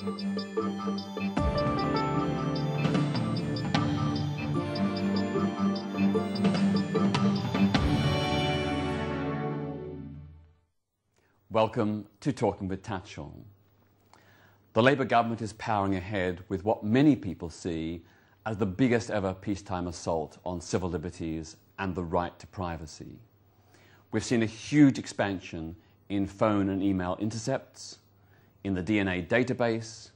Welcome to Talking with Tatchell. The Labour government is powering ahead with what many people see as the biggest ever peacetime assault on civil liberties and the right to privacy. We've seen a huge expansion in phone and email intercepts, in the DNA database,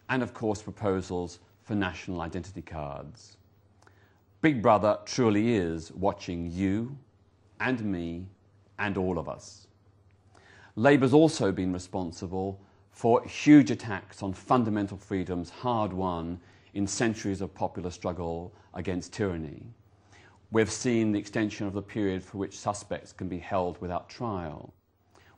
and of course proposals for national identity cards. Big Brother truly is watching you and me and all of us. Labour's also been responsible for huge attacks on fundamental freedoms hard won in centuries of popular struggle against tyranny. We've seen the extension of the period for which suspects can be held without trial.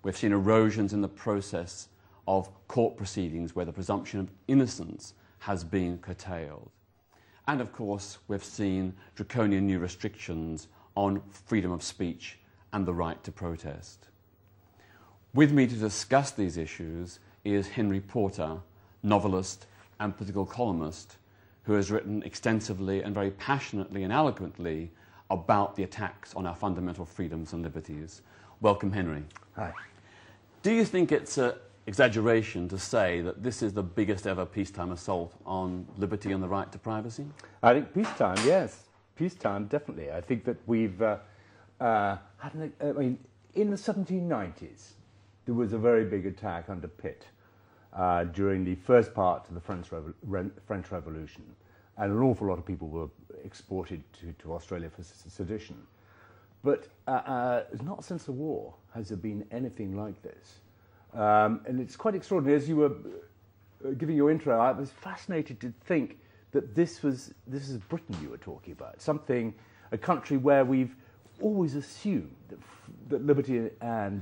We've seen erosions in the process of court proceedings where the presumption of innocence has been curtailed. And of course, we've seen draconian new restrictions on freedom of speech and the right to protest. With me to discuss these issues is Henry Porter, novelist and political columnist, who has written extensively and very passionately and eloquently about the attacks on our fundamental freedoms and liberties. Welcome, Henry. Hi. Do you think it's an exaggeration to say that this is the biggest ever peacetime assault on liberty and the right to privacy? I think peacetime, yes. Peacetime, definitely. I think that we've in the 1790s, there was a very big attack under Pitt during the first part of the French Revolution, and an awful lot of people were exported to Australia for sedition. But not since the war has there been anything like this. And it's quite extraordinary. As you were giving your intro, I was fascinated to think that this is Britain you were talking about, a country where we've always assumed that liberty and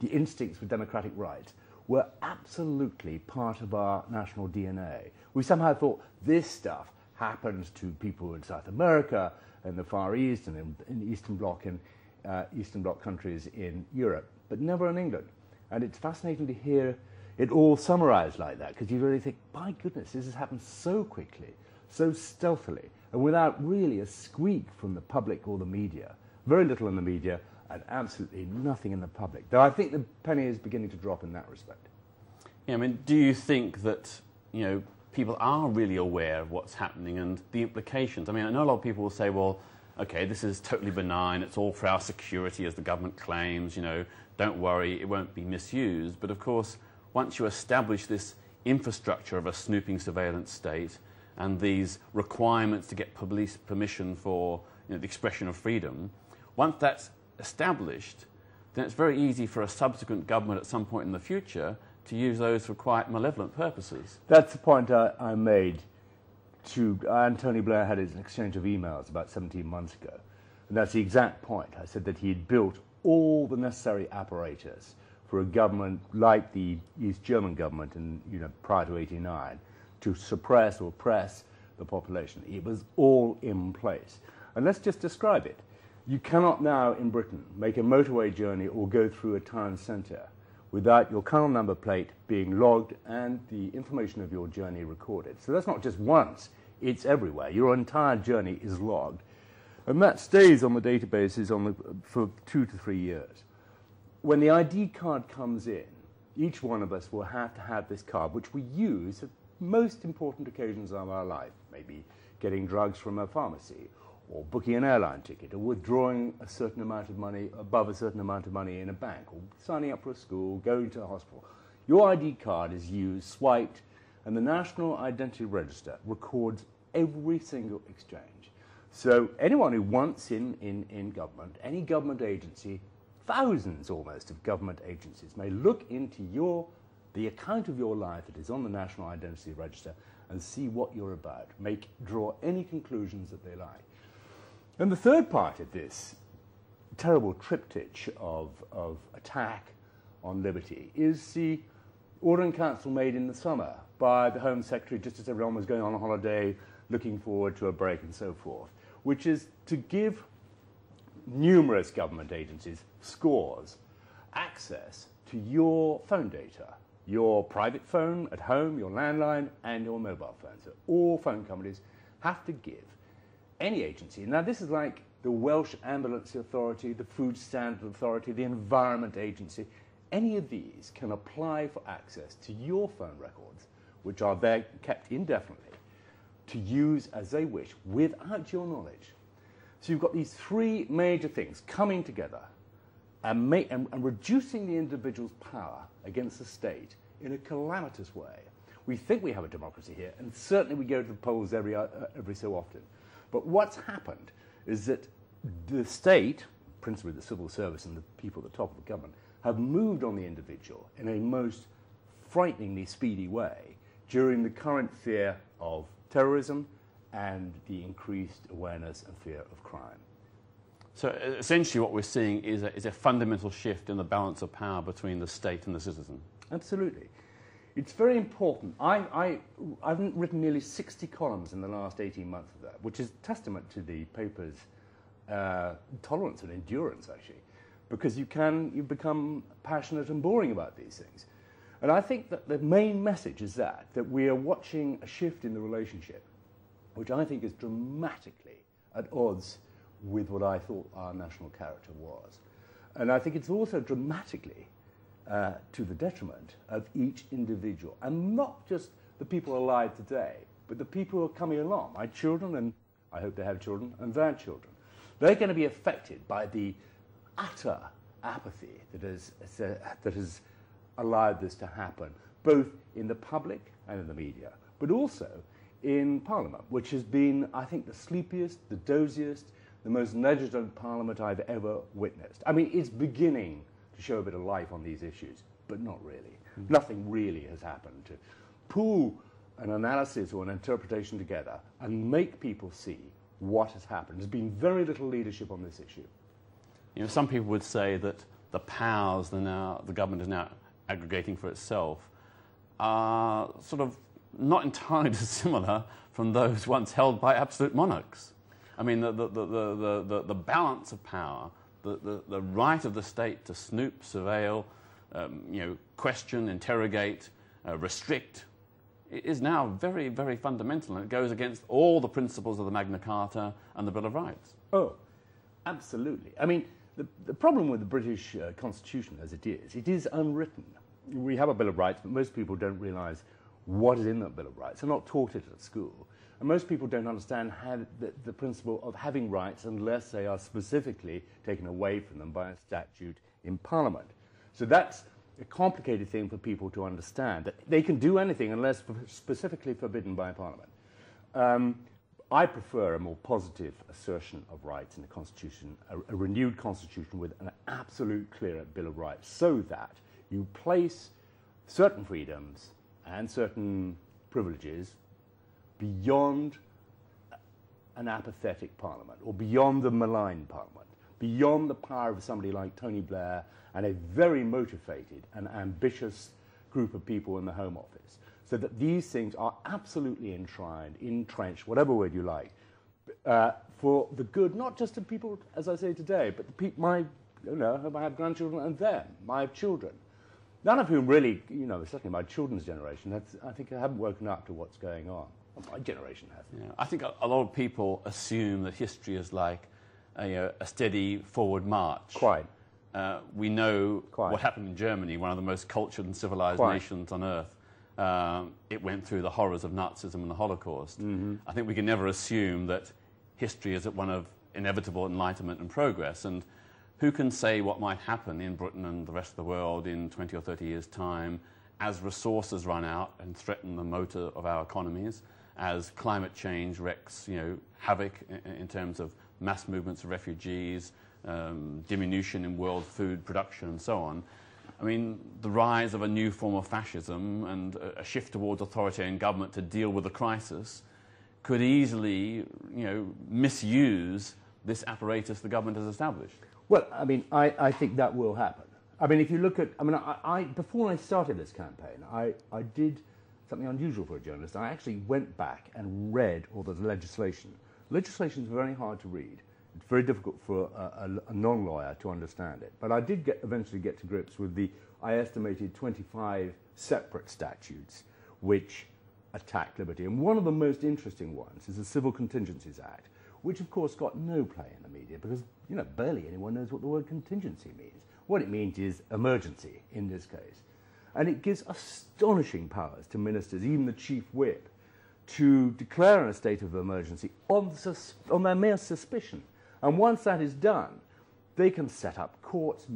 the instincts for democratic rights were absolutely part of our national DNA. We somehow thought this stuff happens to people in South America and the Far East and in the Eastern Bloc countries in Europe, but never in England. And it's fascinating to hear it all summarized like that, because you really think, my goodness, this has happened so quickly, so stealthily, and without really a squeak from the public or the media. Very little in the media, and absolutely nothing in the public. Though I think the penny is beginning to drop in that respect. Yeah, I mean, do you think that, people are really aware of what's happening and the implications? I mean, I know a lot of people will say, well, okay, this is totally benign, it's all for our security as the government claims, don't worry, it won't be misused. But of course, once you establish this infrastructure of a snooping surveillance state and these requirements to get police permission for the expression of freedom, once that's established, then it's very easy for a subsequent government at some point in the future to use those for quite malevolent purposes. That's the point I made to Tony Blair had an exchange of emails about 17 months ago, and that's the exact point. I said that he had built all the necessary apparatus for a government like the East German government prior to '89 to suppress or oppress the population. It was all in place. And let's just describe it. You cannot now in Britain make a motorway journey or go through a town centre without your car number plate being logged and the information of your journey recorded. So that's not just once, it's everywhere. Your entire journey is logged. And that stays on the databases for 2 to 3 years. When the ID card comes in, each one of us will have to have this card, which we use at most important occasions of our life, maybe getting drugs from a pharmacy, or booking an airline ticket, or withdrawing a certain amount of money, above a certain amount of money in a bank, or signing up for a school, going to a hospital. Your ID card is used, swiped, and the National Identity Register records every single exchange. So anyone who wants in government, any government agency, thousands almost of government agencies, may look into the account of your life that is on the National Identity Register and see what you're about, draw any conclusions that they like. And the third part of this terrible triptych of attack on liberty is the order in council made in the summer by the Home Secretary just as everyone was going on a holiday, looking forward to a break and so forth, which is to give numerous government agencies, scores, access to your phone data, your private phone at home, your landline, and your mobile phone. So all phone companies have to give any agency. Now this is like the Welsh Ambulance Authority, the Food Standard Authority, the Environment Agency. Any of these can apply for access to your phone records, which are there kept indefinitely, to use as they wish without your knowledge. So you've got these three major things coming together and reducing the individual's power against the state in a calamitous way. We think we have a democracy here, and certainly we go to the polls every so often. But what's happened is that the state, principally the civil service and the people at the top of the government, have moved on the individual in a most frighteningly speedy way during the current fear of terrorism and the increased awareness and fear of crime. So essentially what we're seeing is a fundamental shift in the balance of power between the state and the citizen. Absolutely. It's very important. I've written nearly 60 columns in the last 18 months of that, which is testament to the paper's tolerance and endurance, actually, because you become passionate and boring about these things. And I think that the main message is that we are watching a shift in the relationship, which I think is dramatically at odds with what I thought our national character was. And I think it's also dramatically to the detriment of each individual, and not just the people alive today, but the people who are coming along, my children, and I hope they have children, and their children. They're going to be affected by the utter apathy that has allowed this to happen, both in the public and in the media, but also in Parliament, which has been, I think, the sleepiest, the doziest, the most negligent Parliament I've ever witnessed. I mean, it's beginning to show a bit of life on these issues, but not really. Nothing really has happened to pool an analysis or an interpretation together and make people see what has happened. There's been very little leadership on this issue. You know, some people would say that the powers the government is now aggregating for itself are sort of not entirely dissimilar from those once held by absolute monarchs. I mean, the balance of power, the right of the state to snoop, surveil, question, interrogate, restrict, is now very, very fundamental, and it goes against all the principles of the Magna Carta and the Bill of Rights. Oh, absolutely. I mean, the problem with the British Constitution as it is unwritten. We have a Bill of Rights, but most people don't realise what is in that Bill of Rights. They're not taught it at school. And most people don't understand how the principle of having rights unless they are specifically taken away from them by a statute in Parliament. So that's a complicated thing for people to understand, that they can do anything unless specifically forbidden by Parliament. I prefer a more positive assertion of rights in the Constitution, a renewed Constitution with an absolute clear Bill of Rights, so that you place certain freedoms and certain privileges beyond an apathetic Parliament, or beyond the malign Parliament, beyond the power of somebody like Tony Blair and a very motivated and ambitious group of people in the Home Office, so that these things are absolutely enshrined, entrenched, whatever word you like, for the good, not just of people, as I say today, but the people, I have grandchildren and them, my children. None of whom really, certainly my children's generation, I think I haven't woken up to what's going on. My generation hasn't. Yeah, I think a lot of people assume that history is like a steady forward march. Quite. We know what happened in Germany, one of the most cultured and civilized nations on earth. It went through the horrors of Nazism and the Holocaust. Mm-hmm. I think we can never assume that history is one of inevitable enlightenment and progress. And who can say what might happen in Britain and the rest of the world in 20 or 30 years' time as resources run out and threaten the motor of our economies, as climate change wreaks havoc in terms of mass movements of refugees, diminution in world food production and so on. I mean, the rise of a new form of fascism and a shift towards authoritarian government to deal with the crisis could easily, misuse this apparatus the government has established. Well, I mean, I think that will happen. I mean, if you look at, before I started this campaign, I did something unusual for a journalist. I actually went back and read all the legislation. Legislation is very hard to read. It's very difficult for a non-lawyer to understand it. But I did eventually get to grips with I estimated 25 separate statutes which attack liberty. And one of the most interesting ones is the Civil Contingencies Act, which of course got no play in the media because, barely anyone knows what the word contingency means. What it means is emergency in this case. And it gives astonishing powers to ministers, even the chief whip, to declare a state of emergency on their mere suspicion. And once that is done, they can set up courts,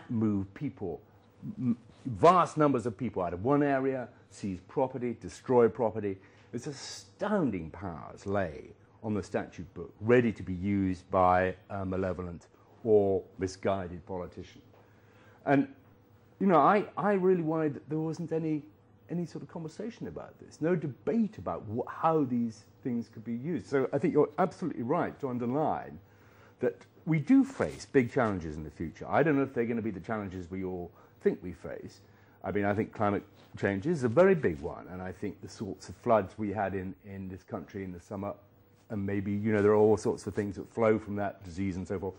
move people, vast numbers of people out of one area, seize property, destroy property. It's astounding powers lay on the statute book, ready to be used by a malevolent or misguided politician. And, I really worried that there wasn't any sort of conversation about this, no debate about how these things could be used. So I think you're absolutely right to underline that we do face big challenges in the future. I don't know if they're going to be the challenges we all think we face. I mean, I think climate change is a very big one, and I think the sorts of floods we had in this country in the summer, and maybe, there are all sorts of things that flow from that, disease and so forth,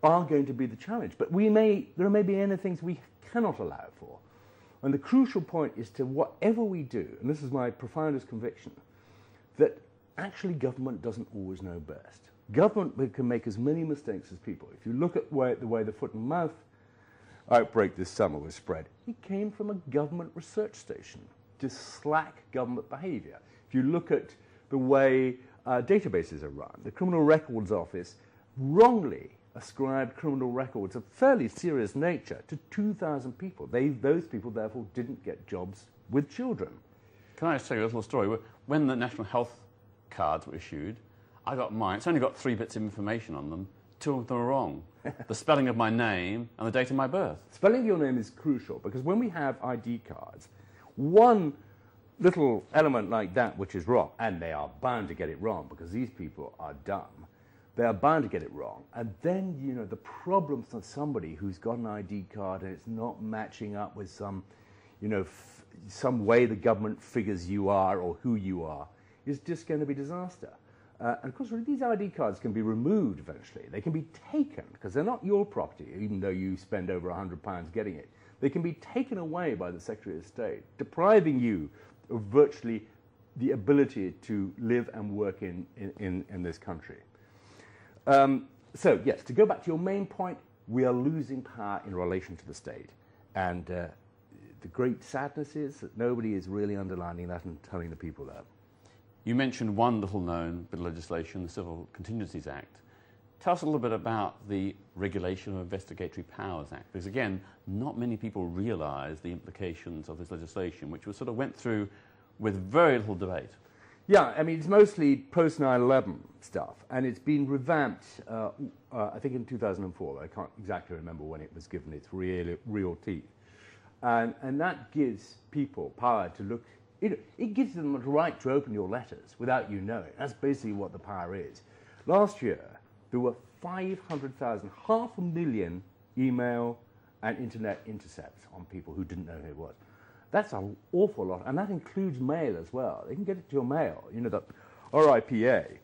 are going to be the challenge. But there may be any things we cannot allow for. And the crucial point is to whatever we do, and this is my profoundest conviction, that actually government doesn't always know best. Government can make as many mistakes as people. If you look at the way the foot and mouth outbreak this summer was spread, it came from a government research station, just slack government behavior. If you look at the way databases are run, the Criminal Records Office wrongly ascribed criminal records of fairly serious nature to 2,000 people. Those people, therefore, didn't get jobs with children. Can I just tell you a little story? When the national health cards were issued, I got mine. It's only got 3 bits of information on them. 2 of them are wrong. The spelling of my name and the date of my birth. Spelling your name is crucial because when we have ID cards, one little element like that which is wrong, and they are bound to get it wrong because these people are dumb, they are bound to get it wrong. And then, the problems of somebody who's got an ID card and it's not matching up with some, some way the government figures you are or who you are is just going to be disaster. And of course, these ID cards can be removed eventually. They can be taken because they're not your property, even though you spend over £100 getting it. They can be taken away by the Secretary of State, depriving you of virtually the ability to live and work in this country. So, yes, to go back to your main point, we are losing power in relation to the state. And the great sadness is that nobody is really underlining that and telling the people that. You mentioned one little-known bit of legislation, the Civil Contingencies Act. Tell us a little bit about the regulation of Investigatory Powers Act, because, again, not many people realise the implications of this legislation, which sort of went through with very little debate. Yeah, I mean, it's mostly post-9/11 stuff, and it's been revamped, I think in 2004. I can't exactly remember when it was given its real teeth. And that gives people power to look. It gives them the right to open your letters without you knowing. That's basically what the power is. Last year, there were 500,000, 500,000 email and internet intercepts on people who didn't know who it was. That's an awful lot, and that includes mail as well. They can get it to your mail, the RIPA.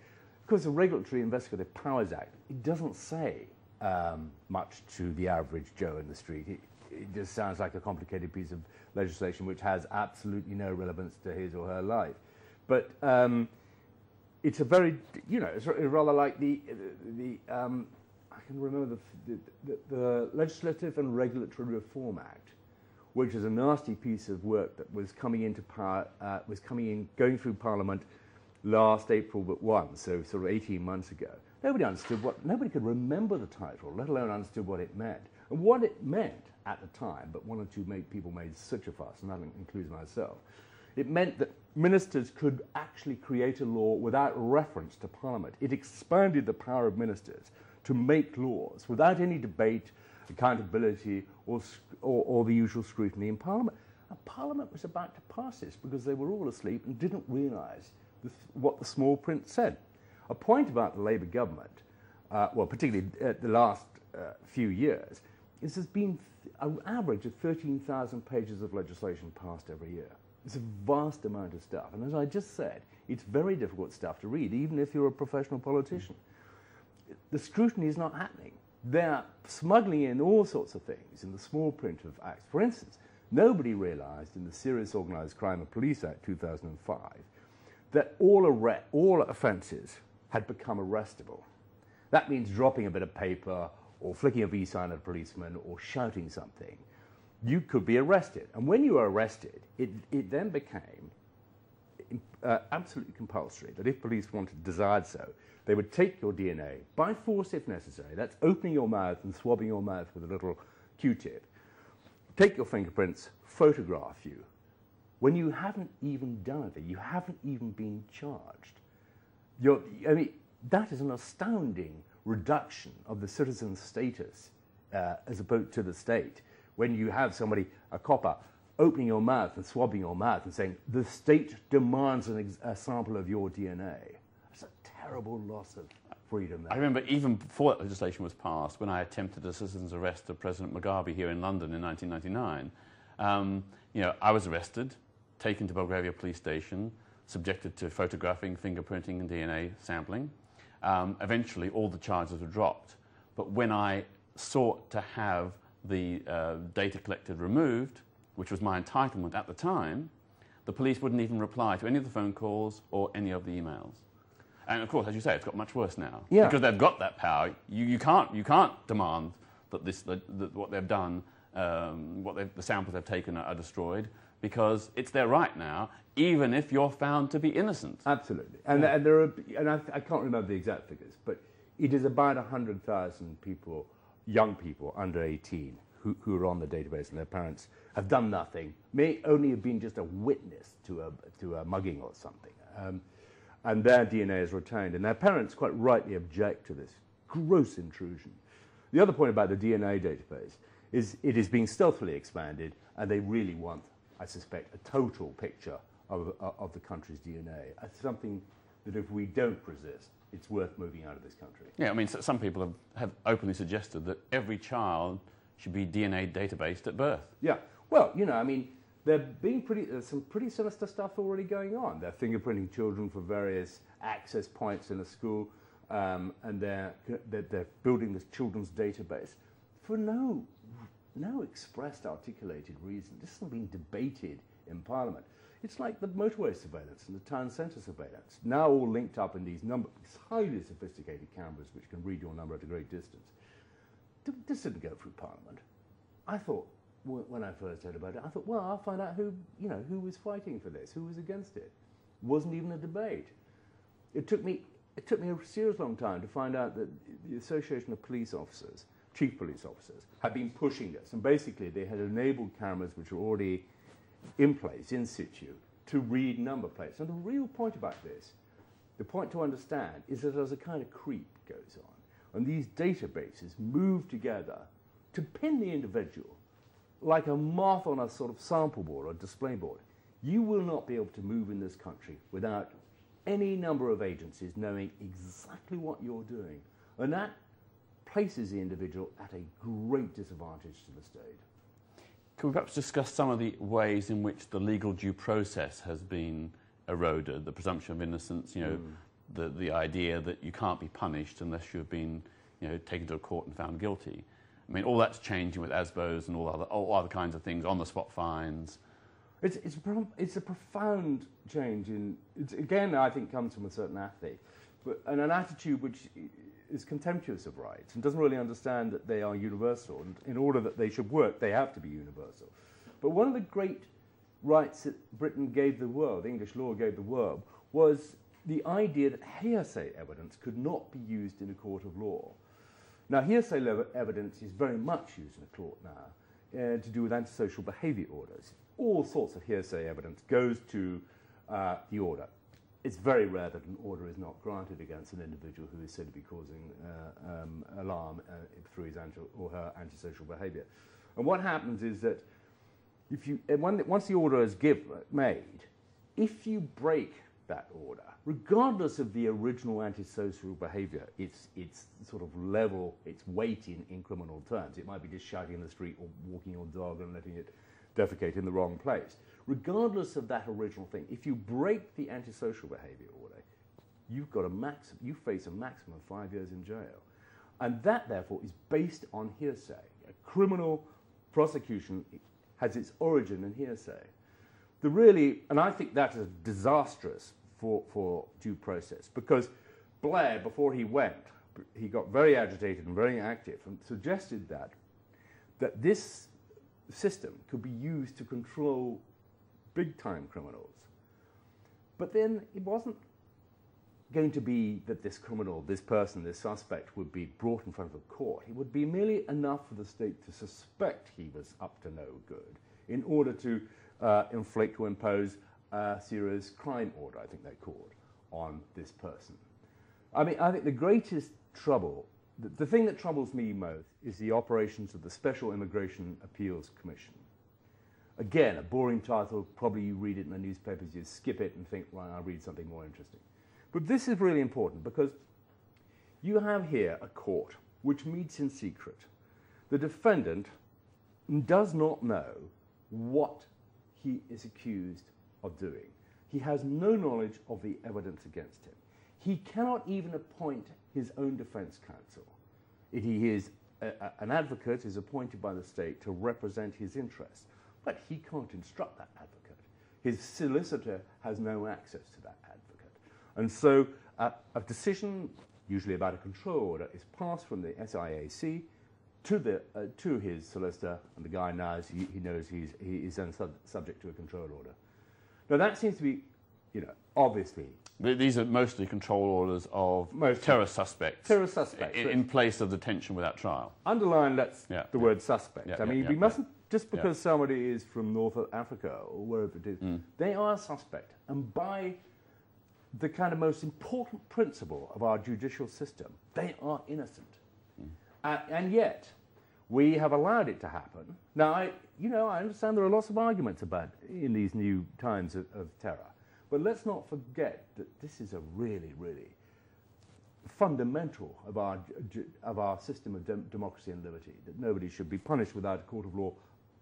Because the Regulatory Investigative Powers Act, it doesn't say much to the average Joe in the street. It just sounds like a complicated piece of legislation which has absolutely no relevance to his or her life. But it's a very, it's rather like I can remember the Legislative and Regulatory Reform Act, which is a nasty piece of work that was coming into power, going through Parliament last April but 1, so sort of 18 months ago. Nobody could remember the title, let alone understood what it meant. And what it meant at the time, but 1 or 2 people made such a fuss, and that includes myself, it meant that ministers could actually create a law without reference to Parliament. It expanded the power of ministers to make laws without any debate, accountability, or the usual scrutiny in Parliament. And Parliament was about to pass this because they were all asleep and didn't realise what the small print said. A point about the Labour government, well, particularly the last few years, is there's been an average of 13,000 pages of legislation passed every year. It's a vast amount of stuff. And as I just said, it's very difficult stuff to read, even if you're a professional politician. the scrutiny is not happening. They're smuggling in all sorts of things in the small print of acts. For instance, nobody realized in the Serious Organized Crime and Police Act 2005 that all offenses had become arrestable. That means dropping a bit of paper or flicking a V sign at a policeman or shouting something. You could be arrested. And when you were arrested, it then became absolutely compulsory that if police desired so, they would take your DNA by force if necessary. That's opening your mouth and swabbing your mouth with a little Q-tip. Take your fingerprints, photograph you. When you haven't even done it, you haven't even been charged. That is an astounding reduction of the citizen's status as opposed to the state. When you have somebody, a copper, opening your mouth and swabbing your mouth and saying, the state demands a sample of your DNA. That's a terrible loss of freedom there. I remember even before that legislation was passed, when I attempted a citizen's arrest of President Mugabe here in London in 1999, I was arrested, taken to Belgravia police station, subjected to photographing, fingerprinting and DNA sampling. Eventually all the charges were dropped. But when I sought to have the data collected removed, which was my entitlement at the time, the police wouldn't even reply to any of the phone calls or any of the emails. And of course, as you say, it's got much worse now. Yeah. Because they've got that power. You can't demand that what they've done, the samples they've taken are destroyed, because it's their right now, even if you're found to be innocent. Absolutely. And I can't remember the exact figures, but it is about 100,000 people, young people under 18, who are on the database, and their parents have done nothing, may only have been just a witness to a mugging or something. And their DNA is retained, and their parents quite rightly object to this gross intrusion. The other point about the DNA database is it is being stealthily expanded, and they really want, I suspect, a total picture of the country's DNA. It's something that if we don't resist, it's worth moving out of this country. Yeah, I mean, some people have openly suggested that every child should be DNA databased at birth. Yeah, well, there's some pretty sinister stuff already going on. They're fingerprinting children for various access points in a school, and they're building this children's database for no expressed articulated reason. This isn't being debated in Parliament. It's like the motorway surveillance and the town centre surveillance, now all linked up in these highly sophisticated cameras which can read your number at a great distance. This didn't go through Parliament. I thought, when I first heard about it, I thought, well, I'll find out who was fighting for this, who was against it. It wasn't even a debate. It took me a serious long time to find out that the Association of Police Officers, Chief Police Officers, had been pushing this, and basically they had enabled cameras which were already in place, in situ, to read number plates. And the real point about this, the point to understand, is that as a kind of creep goes on, and these databases move together to pin the individual like a moth on a sort of sample board or display board. You will not be able to move in this country without any number of agencies knowing exactly what you're doing. And that places the individual at a great disadvantage to the state. Can we perhaps discuss some of the ways in which the legal due process has been eroded, the presumption of innocence, the idea that you can't be punished unless you've been taken to a court and found guilty. I mean, all that's changing with ASBOs and all other kinds of things, on-the-spot fines. It's a profound change again, I think, comes from a certain athlete, and an attitude which is contemptuous of rights and doesn't really understand that they are universal, and in order that they should work, they have to be universal. But one of the great rights that Britain gave the world, English law gave the world, was the idea that hearsay evidence could not be used in a court of law. Now, hearsay evidence is very much used in a court now to do with antisocial behaviour orders. All sorts of hearsay evidence goes to the order. It's very rare that an order is not granted against an individual who is said to be causing alarm through his or her antisocial behaviour. And what happens is that once the order is made, if you break that order, regardless of the original antisocial behaviour, its sort of level, its weight in criminal terms, it might be just shouting in the street or walking your dog and letting it defecate in the wrong place. Regardless of that original thing, if you break the antisocial behaviour order, you face a maximum of 5 years in jail. And that, therefore, is based on hearsay. A criminal prosecution has its origin in hearsay. And I think that is disastrous for due process, because Blair, before he went, he got very agitated and very active and suggested that this system could be used to control big-time criminals. But then it wasn't going to be that this criminal, this person, this suspect would be brought in front of a court. It would be merely enough for the state to suspect he was up to no good in order to inflict or impose a serious crime order, I think they called, on this person. I mean, I think the greatest trouble, the thing that troubles me most, is the operations of the Special Immigration Appeals Commission. Again, a boring title, probably you read it in the newspapers, you skip it and think, well, I'll read something more interesting. But this is really important because you have here a court which meets in secret. The defendant does not know what he is accused of doing. He has no knowledge of the evidence against him. He cannot even appoint his own defense counsel. He is an advocate is appointed by the state to represent his interests, but he can't instruct that advocate. His solicitor has no access to that advocate. And so a decision, usually about a control order, is passed from the SIAC to his solicitor, and the guy knows he knows he is then subject to a control order. Now that seems to be, obviously. These are mostly control orders of terrorist suspects. Terrorist suspects. In place of detention without trial. Underline the word suspect. We mustn't, just because somebody is from North Africa or wherever it is, they are suspect. And by the kind of most important principle of our judicial system, they are innocent. And yet, we have allowed it to happen. Now, I understand there are lots of arguments about in these new times of terror. But let's not forget that this is a really, really fundamental of our system of democracy and liberty, that nobody should be punished without a court of law,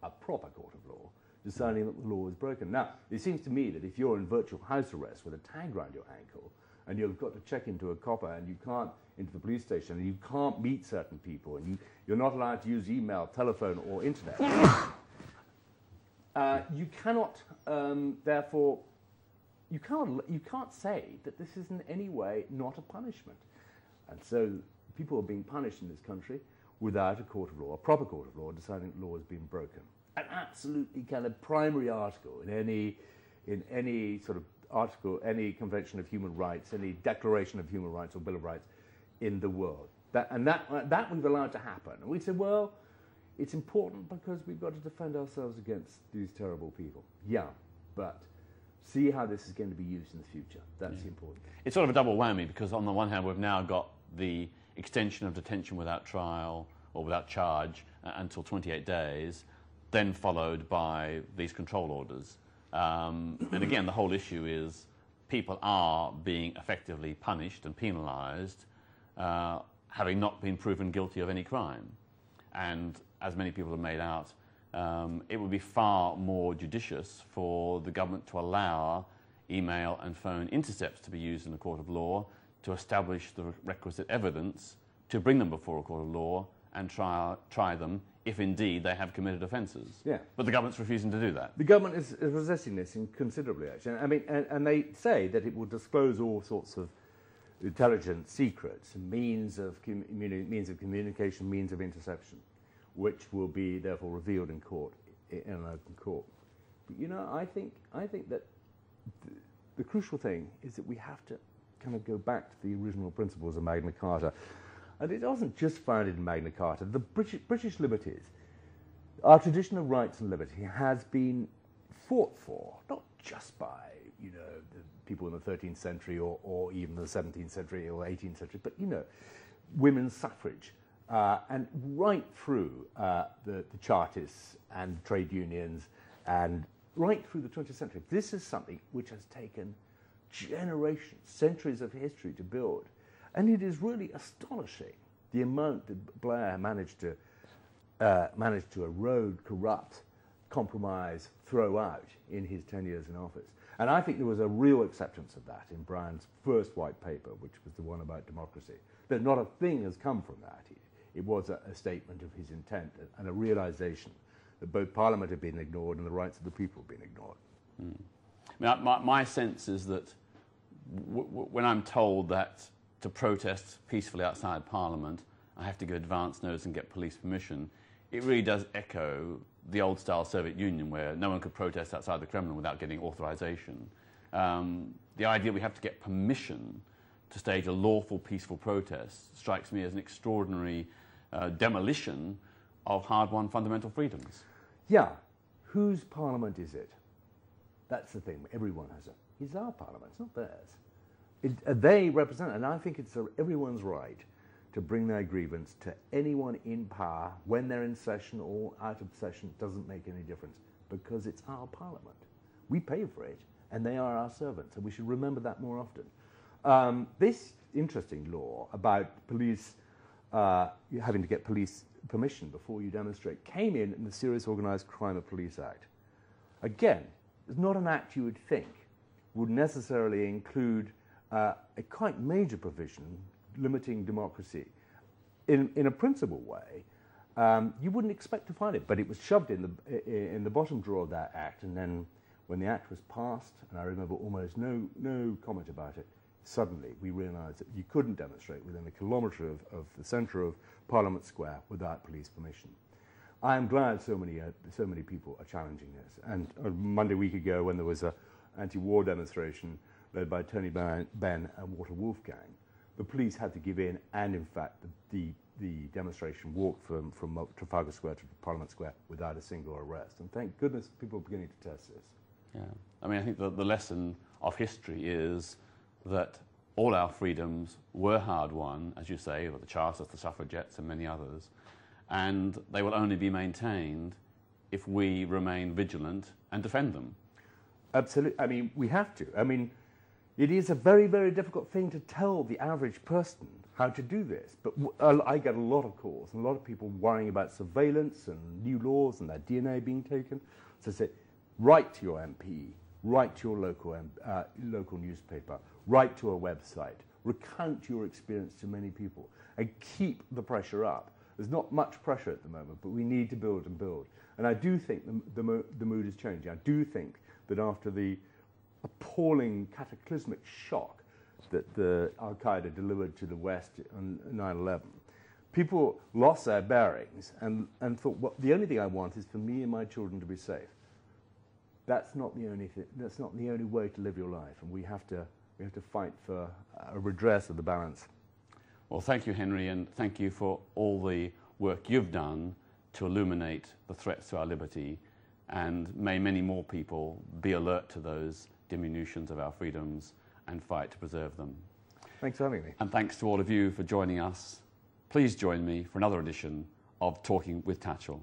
a proper court of law, deciding that the law is broken. Now, it seems to me that if you're in virtual house arrest with a tag around your ankle and you've got to check into a copper and you can't, into the police station, and you can't meet certain people and you're not allowed to use email, telephone or internet, you cannot, therefore, you can't say that this is in any way not a punishment. And so people are being punished in this country without a court of law, a proper court of law, deciding that law has been broken. An absolutely kind of primary article in any sort of article, any Convention of Human Rights, any Declaration of Human Rights or Bill of Rights in the world. That we've allowed to happen. And we said, well, it's important because we've got to defend ourselves against these terrible people. Yeah, but see how this is going to be used in the future. That's important. It's sort of a double whammy because on the one hand we've now got the extension of detention without trial or without charge until 28 days, then followed by these control orders. And again, the whole issue is people are being effectively punished and penalised having not been proven guilty of any crime. And as many people have made out, it would be far more judicious for the government to allow email and phone intercepts to be used in a court of law to establish the requisite evidence to bring them before a court of law and try them if indeed they have committed offences. Yeah. But the government's refusing to do that. The government is resisting this considerably, actually. I mean, and they say that it will disclose all sorts of intelligence secrets, means of communication, means of interception, which will be therefore revealed in court, in an open court. But I think that the crucial thing is that we have to kind of go back to the original principles of Magna Carta. And it wasn't just founded in Magna Carta. The British liberties, our tradition of rights and liberty has been fought for, not just by, the people in the 13th century or even the 17th century or 18th century, but, women's suffrage. And right through the Chartists and trade unions and right through the 20th century. This is something which has taken generations, centuries of history to build. And it is really astonishing the amount that Blair managed to erode, corrupt, compromise, throw out in his 10 years in office. And I think there was a real acceptance of that in Brown's first white paper, which was the one about democracy. That not a thing has come from that. It was a statement of his intent and a realization that both Parliament had been ignored and the rights of the people had been ignored. I mean, my sense is that when I'm told that to protest peacefully outside Parliament, I have to give advance notice and get police permission, it really does echo the old-style Soviet Union where no one could protest outside the Kremlin without getting authorization. The idea we have to get permission to stage a lawful, peaceful protest strikes me as an extraordinary demolition of hard-won fundamental freedoms. Yeah. Whose Parliament is it? That's the thing. Everyone has it. It's our Parliament. It's not theirs. They represent, and I think it's everyone's right to bring their grievance to anyone in power when they're in session or out of session. It doesn't make any difference because it's our Parliament. We pay for it, and they are our servants, and we should remember that more often. This interesting law about police having to get police permission before you demonstrate came in the Serious Organised Crime of Police Act. Again, it's not an act you would think would necessarily include a quite major provision limiting democracy in a principled way. You wouldn't expect to find it, but it was shoved in the bottom drawer of that act, and then when the act was passed, and I remember almost no comment about it, suddenly we realised that you couldn't demonstrate within a kilometre of the centre of Parliament Square without police permission. I am glad so many people are challenging this. And Monday week ago, when there was an anti-war demonstration led by Tony Benn and Walter Wolfgang, the police had to give in, and in fact the demonstration walked from Trafalgar Square to Parliament Square without a single arrest. And thank goodness people are beginning to test this. Yeah, I mean, I think the lesson of history is that all our freedoms were hard-won, as you say, with the Charters, the suffragettes and many others, and they will only be maintained if we remain vigilant and defend them. Absolutely. I mean, we have to. I mean, it is a very, very difficult thing to tell the average person how to do this. But I get a lot of calls and a lot of people worrying about surveillance and new laws and their DNA being taken. So I say, write to your MP, write to your local newspaper, write to a website, recount your experience to many people, and keep the pressure up. There's not much pressure at the moment, but we need to build and build. And I do think the mood is changing. I do think that after the appalling cataclysmic shock that the Al-Qaeda delivered to the West on 9/11, people lost their bearings and thought, well, the only thing I want is for me and my children to be safe. That's not the only thing. That's not the only way to live your life, and we have to fight for a redress of the balance. Well, thank you, Henry, and thank you for all the work you've done to illuminate the threats to our liberty, and may many more people be alert to those diminutions of our freedoms and fight to preserve them. Thanks for having me. And thanks to all of you for joining us. Please join me for another edition of Talking with Tatchell.